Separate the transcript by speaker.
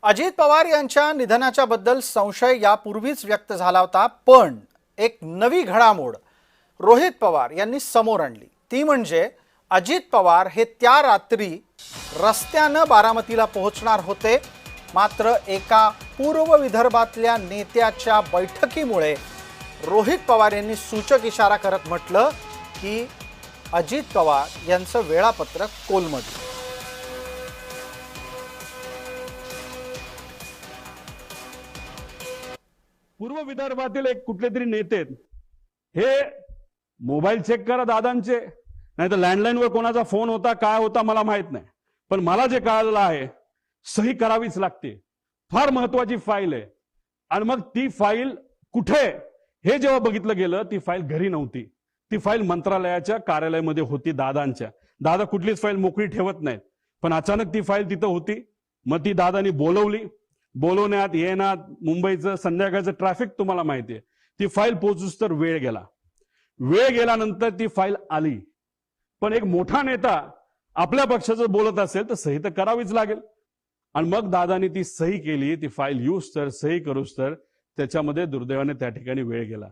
Speaker 1: अजित पवार यांच्या निधनाच्या बद्दल संशय यापूर्वीच व्यक्त झाला होता, पण एक नवी घडामोड रोहित पवार यांनी समोर आणली। ती म्हणजे अजित पवार हे त्या रात्री रस्त्याने बारामतीला पोहोचणार होते, मात्र एका पूर्व विदर्भातल्या नेत्याच्या बैठकीमुळे रोहित पवार यांनी सूचक इशारा करत म्हटलं की अजित पवार यांचं वेळापत्रक कोलमडलं।
Speaker 2: पूर्व विदर्भातील एक कुठले तरी नेते हे मोबाईल चेक करा दादांचे, नाही तर लँडलाईनवर कोणाचा फोन होता काय होता मला माहित नाही, पण मला जे कळालेलं आहे सही करावीच लागते। फार महत्वाची फाईल आहे आणि मग ती फाईल कुठे हे जेव्हा बघितलं गेलं ती फाईल घरी नव्हती, ती फाईल मंत्रालयाच्या कार्यालयामध्ये होती दादांच्या। दादा कुठलीच फाईल मोकळी ठेवत नाहीत, पण अचानक ती फाईल तिथं होती। मग ती दादांनी बोलवली, बोलवण्यात येण्यात मुंबईचं संध्याकाळचं ट्रॅफिक तुम्हाला माहितीये, ती फाईल पोहोचूस तर वेळ गेला। वेळ गेल्यानंतर ती फाईल आली, पण एक मोठा नेता आपल्या पक्षाचं बोलत असेल तर सही तर करावीच लागेल। आणि मग दादांनी ती सही केली, ती फाईल यूज तर सही करूस तर त्याच्यामध्ये दुर्दैवाने त्या ठिकाणी वेळ गेला।